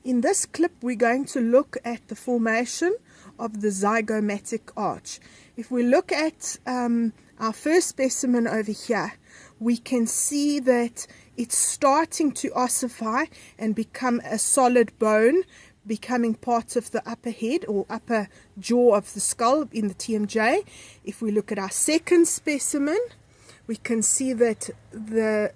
In this clip, we're going to look at the formation of the zygomatic arch. If we look at our first specimen over here, we can see that it's starting to ossify and become a solid bone, becoming part of the upper head or upper jaw of the skull in the TMJ. If we look at our second specimen, we can see that the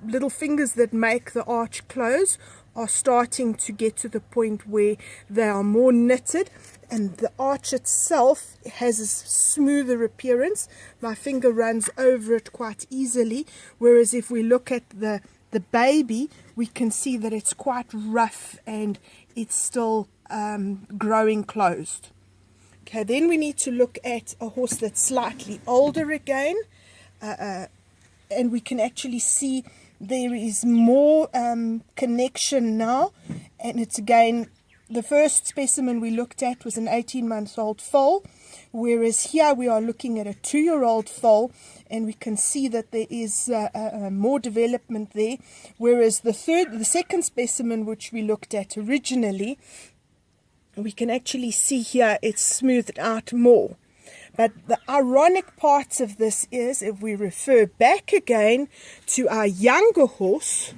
little fingers that make the arch close are starting to get to the point where they are more knitted, and the arch itself has a smoother appearance. My finger runs over it quite easily, whereas if we look at the baby, we can see that it's quite rough and it's still growing closed. Okay, then we need to look at a horse that's slightly older again, and we can actually see there is more connection now, and it's again, the first specimen we looked at was an 18-month-old foal, whereas here we are looking at a 2-year-old foal, and we can see that there is more development there, whereas the second specimen which we looked at originally, we can actually see here it's smoothed out more. But the ironic part of this is, if we refer back again to our younger horse,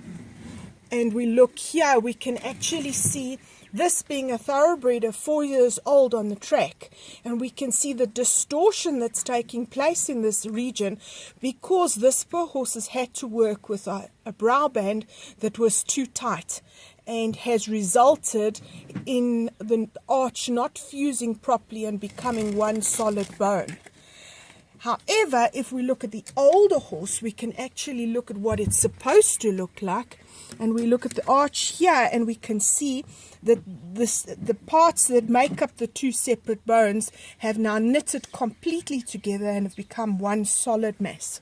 and we look here, we can actually see this being a thoroughbred of 4 years old on the track, and we can see the distortion that's taking place in this region because this poor horse has had to work with a brow band that was too tight, and has resulted in the arch not fusing properly and becoming one solid bone. However, if we look at the older horse, we can actually look at what it's supposed to look like, and we look at the arch here, and we can see that the parts that make up the two separate bones have now knitted completely together and have become one solid mass.